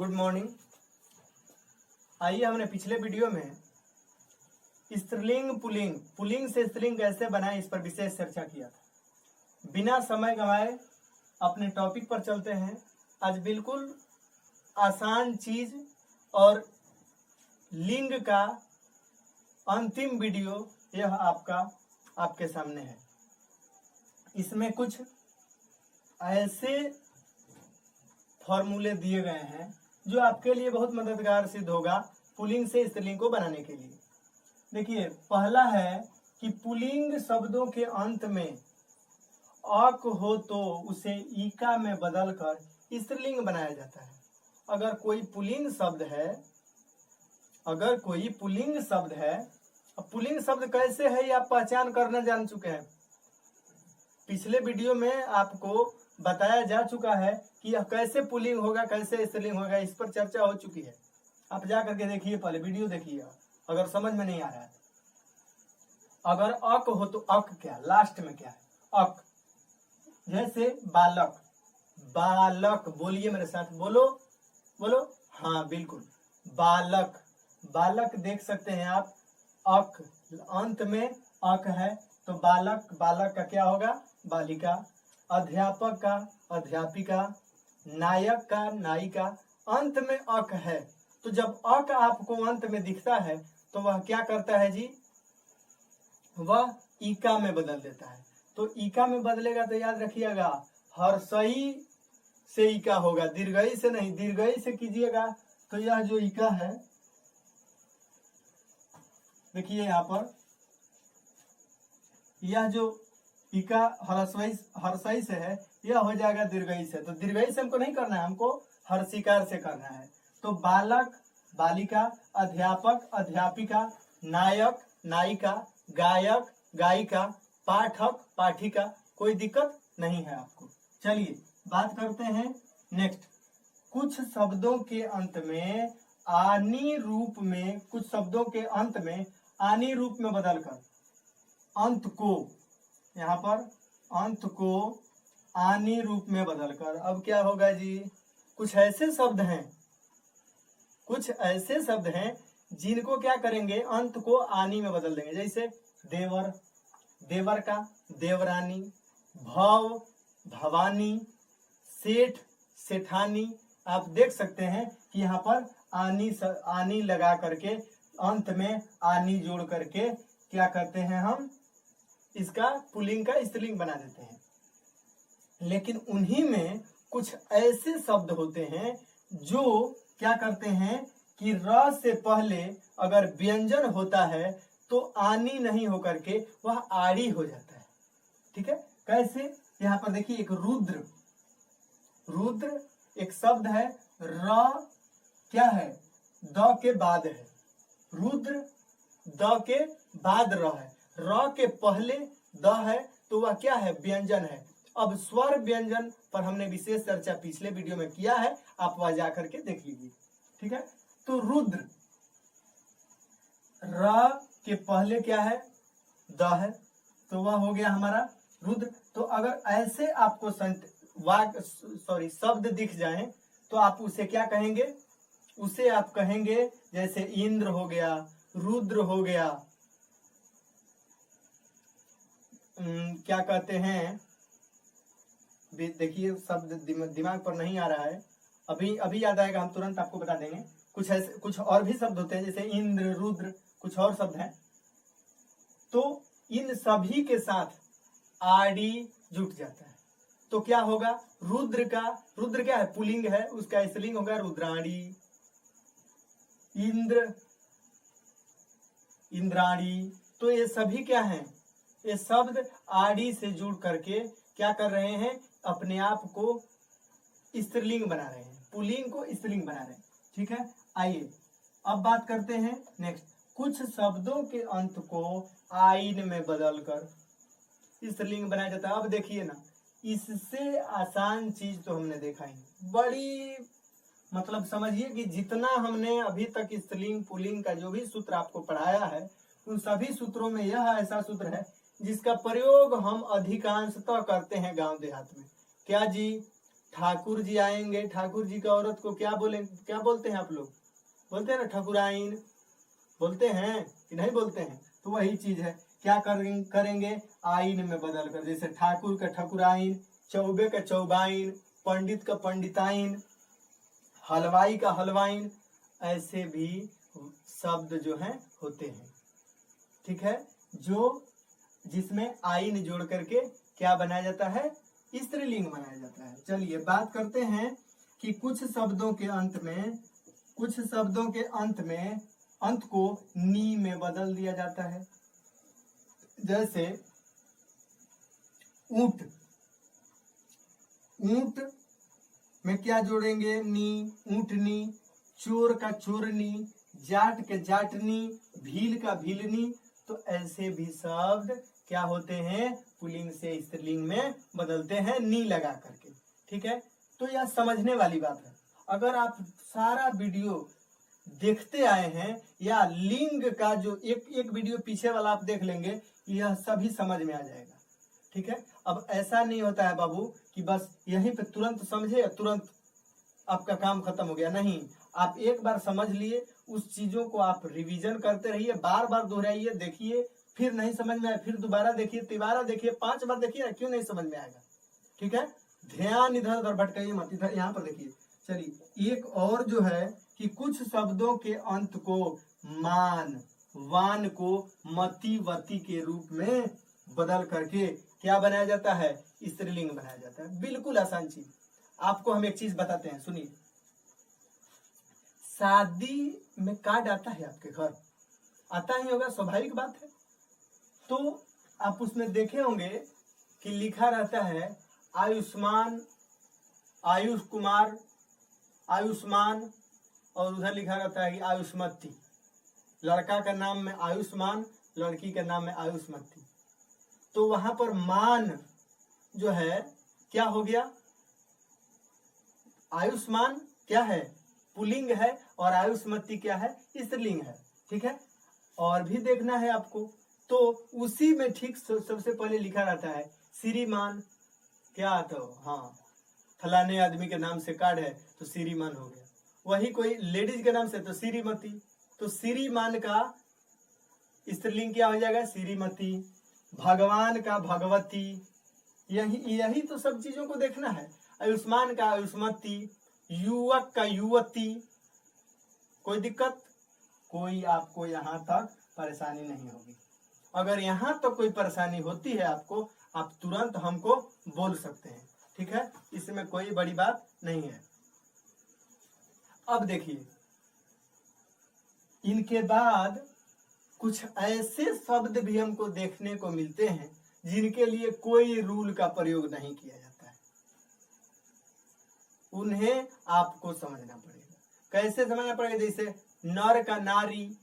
Good morning. आइए, हमने पिछले वीडियो में स्त्रीलिंग पुल्लिंग से स्त्रीलिंग कैसे बनाएं इस पर विशेष चर्चा किया था। बिना समय गंवाए अपने टॉपिक पर चलते हैं। आज बिल्कुल आसान चीज और लिंग का अंतिम वीडियो यह आपके सामने है। इसमें कुछ ऐसे फॉर्मूले दिए गए हैं जो आपके लिए बहुत मददगार सिद्ध होगा पुल्लिंग से स्त्रीलिंग को बनाने के लिए। देखिए, पहला है कि पुल्लिंग शब्दों के अंत में अक हो तो उसे ईका में बदलकर स्त्रीलिंग बनाया जाता है। अगर कोई पुल्लिंग शब्द है, पुल्लिंग शब्द कैसे है ये आप पहचान करना जान चुके हैं। पिछले वीडियो में आपको बताया जा चुका है कि यह कैसे पुल्लिंग होगा, कैसे स्त्रीलिंग होगा, इस पर चर्चा हो चुकी है। आप जा करके देखिए, पहले वीडियो देखिए अगर समझ में नहीं आ रहा है। अगर अक हो तो अक क्या, लास्ट में क्या है, अक। जैसे बालक, बालक बोलिए मेरे साथ, बोलो बोलो, हाँ बिल्कुल, बालक। बालक देख सकते हैं आप, अक अंत में अक है तो बालक, बालक का क्या होगा, बालिका। अध्यापक का अध्यापिका, नायक का नायिका, अंत में अक है। तो जब अक आपको अंत में दिखता है तो वह क्या करता है जी, वह ईका में बदल देता है। तो ईका में बदलेगा तो याद रखिएगा हर्षई से ईका होगा, दीर्घई से नहीं। दीर्घई से कीजिएगा तो यह जो ईका है, देखिए यहाँ पर यह जो ईका हर्षई से है, यह हो जाएगा दीर्घई से। तो दीर्घई से हमको नहीं करना है, हमको हर्षिकार से करना है। तो बालक बालिका, अध्यापक अध्यापिका, नायक नायिका, गायक गायिका, पाठक पाठिका, कोई दिक्कत नहीं है आपको। चलिए बात करते हैं नेक्स्ट। कुछ शब्दों के अंत में आनी रूप में, कुछ शब्दों के अंत में आनी रूप में बदलकर अंत को, यहाँ पर अंत को आनी रूप में बदलकर, अब क्या होगा जी, कुछ ऐसे शब्द हैं जिनको क्या करेंगे, अंत को आनी में बदल देंगे। जैसे देवर, देवर का देवरानी, भव भवानी, सेठ सेठानी। आप देख सकते हैं कि यहाँ पर आनी लगा करके अंत में आनी जोड़ करके क्या करते हैं, हम इसका पुल्लिंग का स्त्रीलिंग बना देते हैं। लेकिन उन्हीं में कुछ ऐसे शब्द होते हैं जो क्या करते हैं कि र से पहले अगर व्यंजन होता है तो आनी नहीं होकर के वह आड़ी हो जाता है। ठीक है, कैसे, यहाँ पर देखिए एक रुद्र, रुद्र एक शब्द है, र क्या है, द के बाद है, रुद्र द के बाद र है, र के पहले द है तो वह क्या है, व्यंजन है। अब स्वर व्यंजन पर हमने विशेष चर्चा पिछले वीडियो में किया है, आप वह जाकर के देख लीजिए। ठीक है, तो रुद्र, र के पहले क्या है, द है, तो वह हो गया हमारा रुद्र। तो अगर ऐसे आपको शब्द दिख जाए तो आप उसे क्या कहेंगे, उसे आप कहेंगे जैसे इंद्र हो गया, रुद्र हो गया, क्या कहते हैं, देखिए शब्द दिमाग पर नहीं आ रहा है, अभी याद आएगा, हम तुरंत आपको बता देंगे। कुछ ऐसे, कुछ और भी शब्द होते हैं जैसे इंद्र, रुद्र, कुछ और शब्द हैं। तो इन सभी के साथ आड़ी जुट जाता है तो क्या होगा, रुद्र क्या है, पुल्लिंग है, उसका स्त्रीलिंग होगा रुद्राणी। इंद्र इंद्राणी। तो ये सभी क्या हैं, ये शब्द आड़ी से जुड़ करके क्या कर रहे हैं, अपने आप को स्त्रीलिंग बना रहे हैं, पुल्लिंग को स्त्रीलिंग बना रहे हैं। ठीक है, आइए अब बात करते हैं नेक्स्ट। कुछ शब्दों के अंत को आइन में बदलकर स्त्रीलिंग बनाया जाता है। अब देखिए ना, इससे आसान चीज तो हमने देखा ही, बड़ी मतलब समझिए कि जितना हमने अभी तक स्त्रीलिंग पुल्लिंग का जो भी सूत्र आपको पढ़ाया है, उन सभी सूत्रों में यह ऐसा सूत्र है जिसका प्रयोग हम अधिकांशतः करते हैं गांव देहात में। क्या जी, ठाकुर जी आएंगे, ठाकुर जी का औरत को क्या बोलते हैं आप लोग? बोलते हैं ना ठकुराइन, बोलते हैं कि नहीं बोलते हैं? तो वही चीज है, क्या करेंगे? आइन में बदल कर, जैसे ठाकुर का ठकुराइन, चौबे का चौबाइन, पंडित का पंडिताइन, हलवाई का हलवाइन, ऐसे भी शब्द जो है होते हैं। ठीक है, जो जिसमें आइन जोड़ करके क्या बनाया जाता है? स्त्रीलिंग बनाया जाता है। चलिए बात करते हैं कि कुछ शब्दों के अंत में अंत को नी में बदल दिया जाता है। जैसे ऊंट, ऊंट में क्या जोड़ेंगे? नी, ऊंटनी। चोर का चोरनी, जाट के जाटनी, भील का भीलनी। तो ऐसे भी शब्द क्या होते हैं? पुल्लिंग से स्त्रीलिंग में बदलते हैं नी लगा करके। ठीक है, तो यह समझने वाली बात है। अगर आप सारा वीडियो देखते आए हैं या लिंग का जो एक वीडियो पीछे वाला आप देख लेंगे, यह सभी समझ में आ जाएगा। ठीक है, अब ऐसा नहीं होता है बाबू कि बस यहीं पे तुरंत समझे तुरंत आपका काम खत्म हो गया। नहीं, आप एक बार समझ लिए, उस चीजों को आप रिवीजन करते रहिए, बार बार दोहराइए, देखिए, फिर नहीं समझ में आए फिर दोबारा देखिए, तिबारा देखिए, 5 बार देखिए ना, क्यों नहीं समझ में आएगा? ठीक है, ध्यान इधर उधर भटकाइए मत, इधर यहाँ पर देखिए। चलिए एक और जो है कि कुछ शब्दों के अंत को मान, वान को मति वति के रूप में बदल करके क्या बनाया जाता है? स्त्रीलिंग बनाया जाता है। बिल्कुल आसान चीज। आपको हम एक चीज बताते हैं, सुनिए। शादी में कार्ड आता है आपके घर, आता ही होगा, स्वाभाविक बात है। तो आप उसमें देखे होंगे कि लिखा रहता है आयुष्मान, आयुष कुमार, आयुष्मान, और उधर लिखा रहता है कि आयुष्मती। लड़का का नाम में आयुष्मान, लड़की का नाम में आयुष्मती। तो वहां पर मान जो है क्या हो गया? आयुष्मान क्या है? पुल्लिंग है, और आयुष्मती क्या है? स्त्रीलिंग है। ठीक है, और भी देखना है आपको, तो उसी में ठीक सबसे पहले लिखा रहता है श्रीमान। क्या? तो हाँ, फलाने आदमी के नाम से कार्ड है तो श्रीमान हो गया। वही कोई लेडीज के नाम से तो श्रीमती। तो श्रीमान का स्त्रीलिंग क्या हो जाएगा? श्रीमती। भगवान का भगवती। यही तो सब चीजों को देखना है। आयुष्मान का आयुष्मती, युवक का युवती। कोई दिक्कत? कोई आपको यहाँ तक परेशानी नहीं होगी। अगर यहाँ तक कोई परेशानी होती है आपको, आप तुरंत हमको बोल सकते हैं। ठीक है, इसमें कोई बड़ी बात नहीं है। अब देखिए, इनके बाद कुछ ऐसे शब्द भी हमको देखने को मिलते हैं जिनके लिए कोई रूल का प्रयोग नहीं किया जाता है। उन्हें आपको समझना पड़ेगा। कैसे समझना पड़ेगा? जैसे नर का नारी,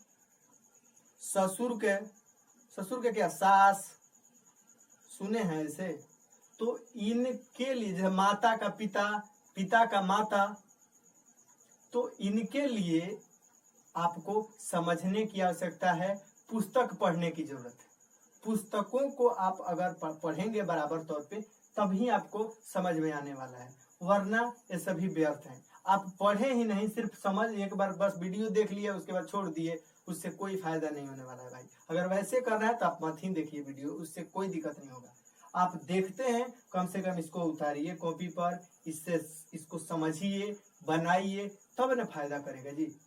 ससुर के क्या? सास। सुने हैं ऐसे? तो इनके लिए, माता का पिता, पिता का माता, तो इनके लिए आपको समझने की आवश्यकता है, पुस्तक पढ़ने की जरूरत है। पुस्तकों को आप अगर पढ़ेंगे बराबर तौर पे, तभी आपको समझ में आने वाला है, वरना ये सभी व्यर्थ हैं। आप पढ़े ही नहीं, सिर्फ समझ, एक बार बस वीडियो देख लिए उसके बाद छोड़ दिए, उससे कोई फायदा नहीं होने वाला है भाई। अगर वैसे करना है तो आप मत ही देखिए वीडियो, उससे कोई दिक्कत नहीं होगा। आप देखते हैं, कम से कम इसको उतारिए कॉपी पर, इसको समझिए, बनाइए, तब ना फायदा करेगा जी।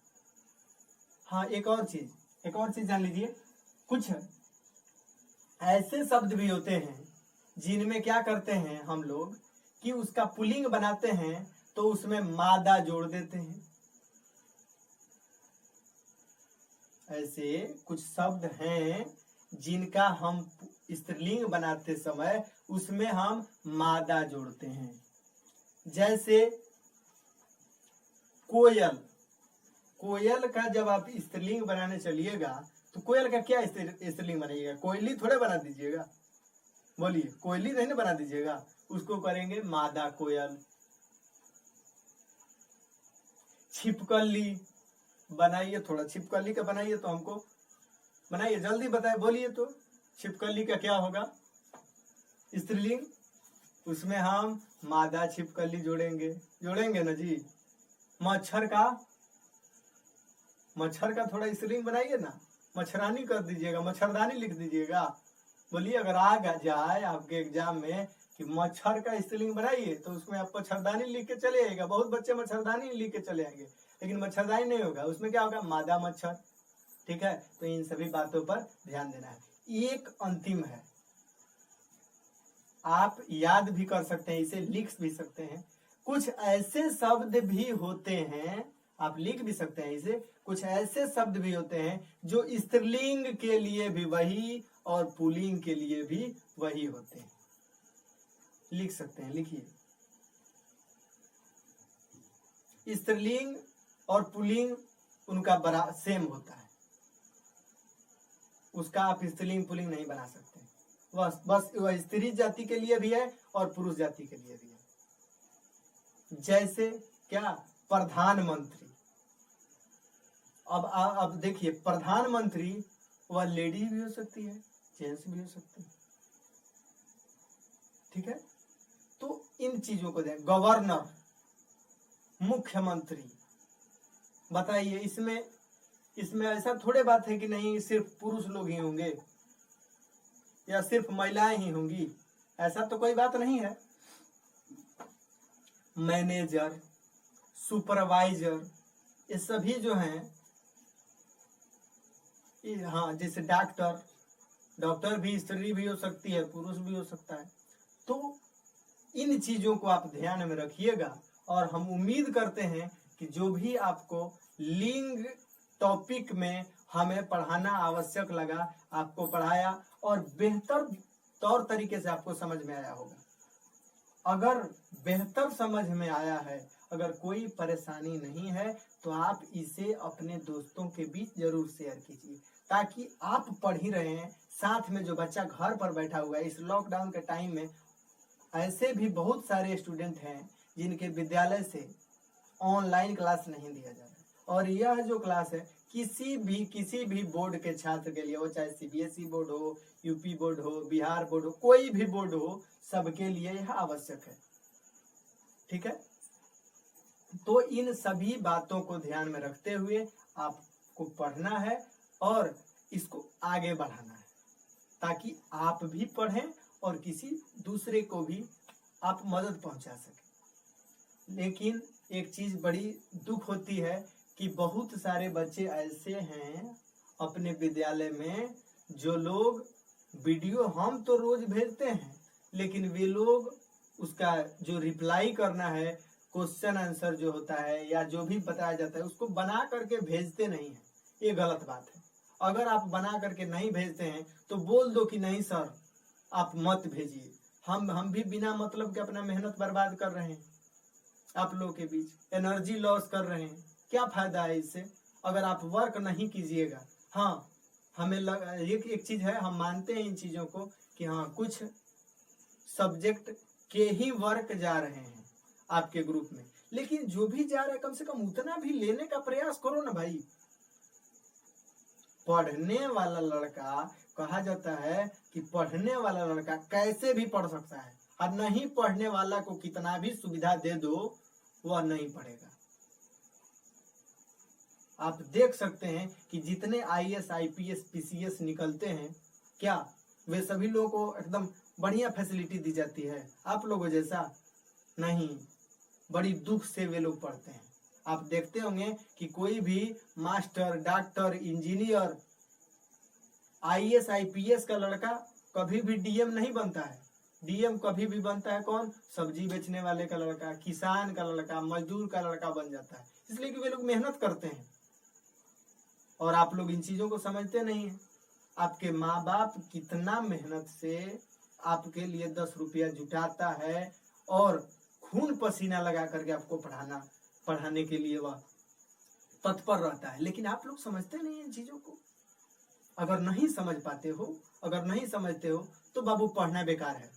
हाँ, एक और चीज जान लीजिए। कुछ ऐसे शब्द भी होते हैं जिनमें क्या करते हैं हम लोग कि उसका पुल्लिंग बनाते हैं तो उसमें मादा जोड़ देते हैं। ऐसे कुछ शब्द हैं जिनका हम स्त्रीलिंग बनाते समय उसमें हम मादा जोड़ते हैं। जैसे कोयल, कोयल का जब आप स्त्रीलिंग बनाने चलिएगा तो कोयल का क्या स्त्रीलिंग बनेगा? कोयली थोड़े बना दीजिएगा, बोलिए, कोयली नहीं ना बना दीजिएगा, उसको करेंगे मादा कोयल। छिपकली बनाइए, थोड़ा छिपकली का बनाइए तो हमको बनाइए, जल्दी बताइए, बोलिए तो छिपकली का क्या होगा स्त्रीलिंग? उसमें हम मादा छिपकली जोड़ेंगे ना जी। मच्छर का थोड़ा स्त्रीलिंग बनाइए ना, मच्छरानी कर दीजिएगा, मच्छरदानी लिख दीजिएगा। बोलिए अगर आ जाए आपके एग्जाम में कि मच्छर का स्त्रीलिंग बनाइए, तो उसमें आप मच्छरदानी लिख के चले आएगा। बहुत बच्चे मच्छरदानी लिख के चले आएंगे, लेकिन मच्छरदानी नहीं होगा, उसमें क्या होगा, मादा मच्छर। ठीक है, तो इन सभी बातों पर ध्यान देना है। एक अंतिम है, आप याद भी कर सकते हैं, इसे लिख भी सकते हैं। कुछ ऐसे शब्द भी होते हैं, आप लिख भी सकते हैं इसे, कुछ ऐसे शब्द भी होते हैं जो स्त्रीलिंग के लिए भी वही और पुल्लिंग के लिए भी वही होते हैं। लिख सकते हैं, लिखिए। स्त्रीलिंग और पुल्लिंग उनका बड़ा सेम होता है, उसका आप स्त्रीलिंग पुल्लिंग नहीं बना सकते। बस वह स्त्री जाति के लिए भी है और पुरुष जाति के लिए भी है। जैसे क्या, प्रधानमंत्री। अब देखिए, प्रधानमंत्री वह लेडी भी हो सकती है, जेंट्स भी हो सकती है। ठीक है, तो इन चीजों को दें। गवर्नर, मुख्यमंत्री, बताइए इसमें ऐसा थोड़े बात है कि नहीं सिर्फ पुरुष लोग ही होंगे या सिर्फ महिलाएं ही होंगी, ऐसा तो कोई बात नहीं है। मैनेजर, सुपरवाइजर, ये सभी जो हैं, हाँ, जैसे डॉक्टर भी स्त्री भी हो सकती है, पुरुष भी हो सकता है। तो इन चीजों को आप ध्यान में रखिएगा, और हम उम्मीद करते हैं कि जो भी आपको लिंग टॉपिक में हमें पढ़ाना आवश्यक लगा, आपको पढ़ाया और बेहतर तौर तरीके से आपको समझ में आया होगा। अगर बेहतर समझ में आया है, अगर कोई परेशानी नहीं है, तो आप इसे अपने दोस्तों के बीच जरूर शेयर कीजिए, ताकि आप पढ़ ही रहे हैं, साथ में जो बच्चा घर पर बैठा हुआ है इस लॉकडाउन के टाइम में, ऐसे भी बहुत सारे स्टूडेंट हैं जिनके विद्यालय से ऑनलाइन क्लास नहीं दिया जा रहा, और यह जो क्लास है किसी भी बोर्ड के छात्र के लिए, वो चाहे सीबीएसई बोर्ड हो, यूपी बोर्ड हो, बिहार बोर्ड हो, कोई भी बोर्ड हो, सबके लिए यह आवश्यक है। ठीक है, तो इन सभी बातों को ध्यान में रखते हुए आपको पढ़ना है और इसको आगे बढ़ाना है, ताकि आप भी पढ़ें और किसी दूसरे को भी आप मदद पहुंचा सकें। लेकिन एक चीज बड़ी दुख होती है कि बहुत सारे बच्चे ऐसे हैं अपने विद्यालय में, जो लोग वीडियो हम तो रोज भेजते हैं, लेकिन वे लोग उसका जो रिप्लाई करना है, क्वेश्चन आंसर जो होता है या जो भी बताया जाता है, उसको बना करके भेजते नहीं है। ये गलत बात है। अगर आप बना करके नहीं भेजते हैं तो बोल दो कि नहीं सर आप मत भेजिए, हम भी बिना मतलब के अपना मेहनत बर्बाद कर रहे हैं, आप लोगों के बीच एनर्जी लॉस कर रहे हैं, क्या फायदा है इससे अगर आप वर्क नहीं कीजिएगा। हाँ, हमें एक चीज है, हम मानते हैं इन चीजों को कि हाँ कुछ सब्जेक्ट के ही वर्क जा रहे हैं आपके ग्रुप में, लेकिन जो भी जा रहा है कम से कम उतना भी लेने का प्रयास करो ना भाई। पढ़ने वाला लड़का, कहा जाता है कि पढ़ने वाला लड़का कैसे भी पढ़ सकता है, और नहीं पढ़ने वाला को कितना भी सुविधा दे दो वह नहीं पढ़ेगा। आप देख सकते हैं कि जितने आईएएस, आईपीएस, पीसीएस निकलते हैं, क्या वे सभी लोगों को एकदम बढ़िया फैसिलिटी दी जाती है? आप लोगों जैसा नहीं, बड़ी दुख से वे लोग पढ़ते हैं। आप देखते होंगे कि कोई भी master, doctor, engineer, IAS, IPS का लड़का कभी भी डीएम नहीं बनता है। डीएम कभी भी बनता है कौन? सब्जी बेचने वाले का लड़का, किसान का लड़का, मजदूर का लड़का बन जाता है, इसलिए कि वे लोग मेहनत करते हैं। और आप लोग इन चीजों को समझते नहीं है। आपके माँ बाप कितना मेहनत से आपके लिए 10 रुपया जुटाता है और खून पसीना लगा करके आपको पढ़ाने के लिए वह तत्पर रहता है, लेकिन आप लोग समझते नहीं है इन चीजों को। अगर नहीं समझ पाते हो, अगर नहीं समझते हो, तो बाबू पढ़ना बेकार है।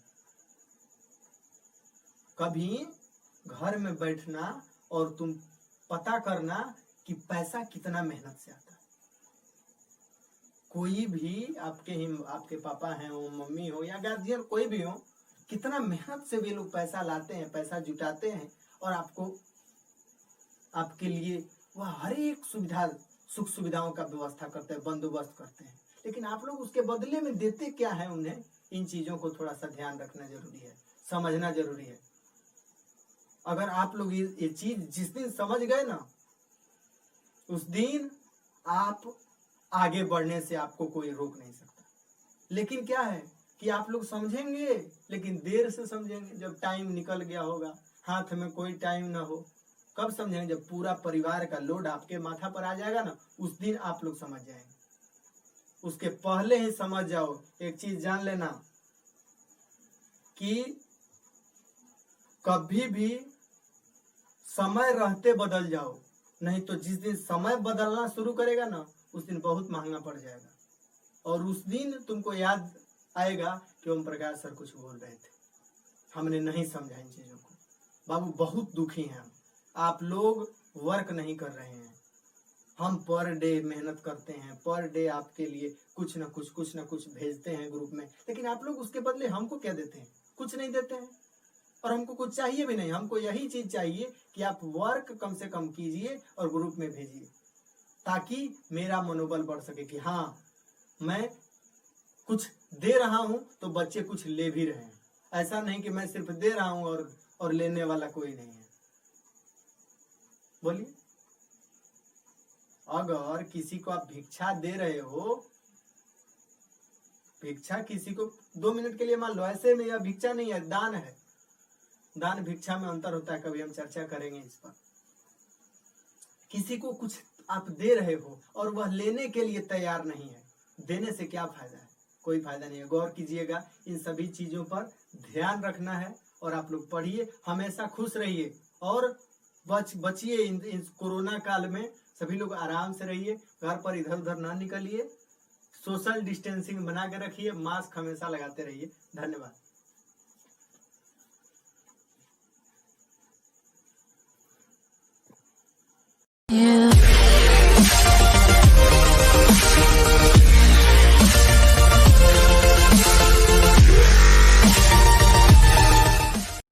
कभी घर में बैठना और तुम पता करना कि पैसा कितना मेहनत से आता है। कोई भी आपके पापा हैं हो, मम्मी हो या गार्जियन कोई भी हो, कितना मेहनत से वे लोग पैसा लाते हैं, पैसा जुटाते हैं और आपको आपके लिए वह हर एक सुविधा सुख सुविधाओं का व्यवस्था करते हैं, बंदोबस्त करते हैं। लेकिन आप लोग उसके बदले में देते क्या है उन्हें, इन चीजों को थोड़ा सा ध्यान रखना जरूरी है, समझना जरूरी है। अगर आप लोग ये चीज जिस दिन समझ गए ना, उस दिन आप आगे बढ़ने से आपको कोई रोक नहीं सकता। लेकिन क्या है कि आप लोग समझेंगे, लेकिन देर से समझेंगे, जब टाइम निकल गया होगा, हाथ में कोई टाइम ना हो। कब समझेंगे? जब पूरा परिवार का लोड आपके माथा पर आ जाएगा ना, उस दिन आप लोग समझ जाएंगे। उसके पहले ही समझ जाओ। एक चीज जान लेना कि कभी भी समय रहते बदल जाओ, नहीं तो जिस दिन समय बदलना शुरू करेगा ना, उस दिन बहुत महंगा पड़ जाएगा। और उस दिन तुमको याद आएगा कि ओम प्रकाश सर कुछ बोल रहे थे, हमने नहीं समझा इन चीजों को। बाबू बहुत दुखी हैं हम, आप लोग वर्क नहीं कर रहे हैं। हम पर डे मेहनत करते हैं, पर डे आपके लिए कुछ ना कुछ भेजते हैं ग्रुप में, लेकिन आप लोग उसके बदले हमको क्या देते हैं? कुछ नहीं देते हैं। और हमको कुछ चाहिए भी नहीं, हमको यही चीज चाहिए कि आप वर्क कम से कम कीजिए और ग्रुप में भेजिए, ताकि मेरा मनोबल बढ़ सके कि हाँ मैं कुछ दे रहा हूं तो बच्चे कुछ ले भी रहे हैं। ऐसा नहीं कि मैं सिर्फ दे रहा हूं और लेने वाला कोई नहीं है। बोलिए, अगर किसी को आप भिक्षा दे रहे हो, भिक्षा किसी को 2 मिनट के लिए मान लो, ऐसे में यह भिक्षा नहीं है, दान है। दान भिक्षा में अंतर होता है, कभी हम चर्चा करेंगे इस पर। किसी को कुछ आप दे रहे हो और वह लेने के लिए तैयार नहीं है, देने से क्या फायदा है? कोई फायदा नहीं है। गौर कीजिएगा, इन सभी चीजों पर ध्यान रखना है। और आप लोग पढ़िए, हमेशा खुश रहिए और बचिए इन कोरोना काल में। सभी लोग आराम से रहिए, घर पर इधर उधर ना निकलिए, सोशल डिस्टेंसिंग बना के रखिए, मास्क हमेशा लगाते रहिए। धन्यवाद।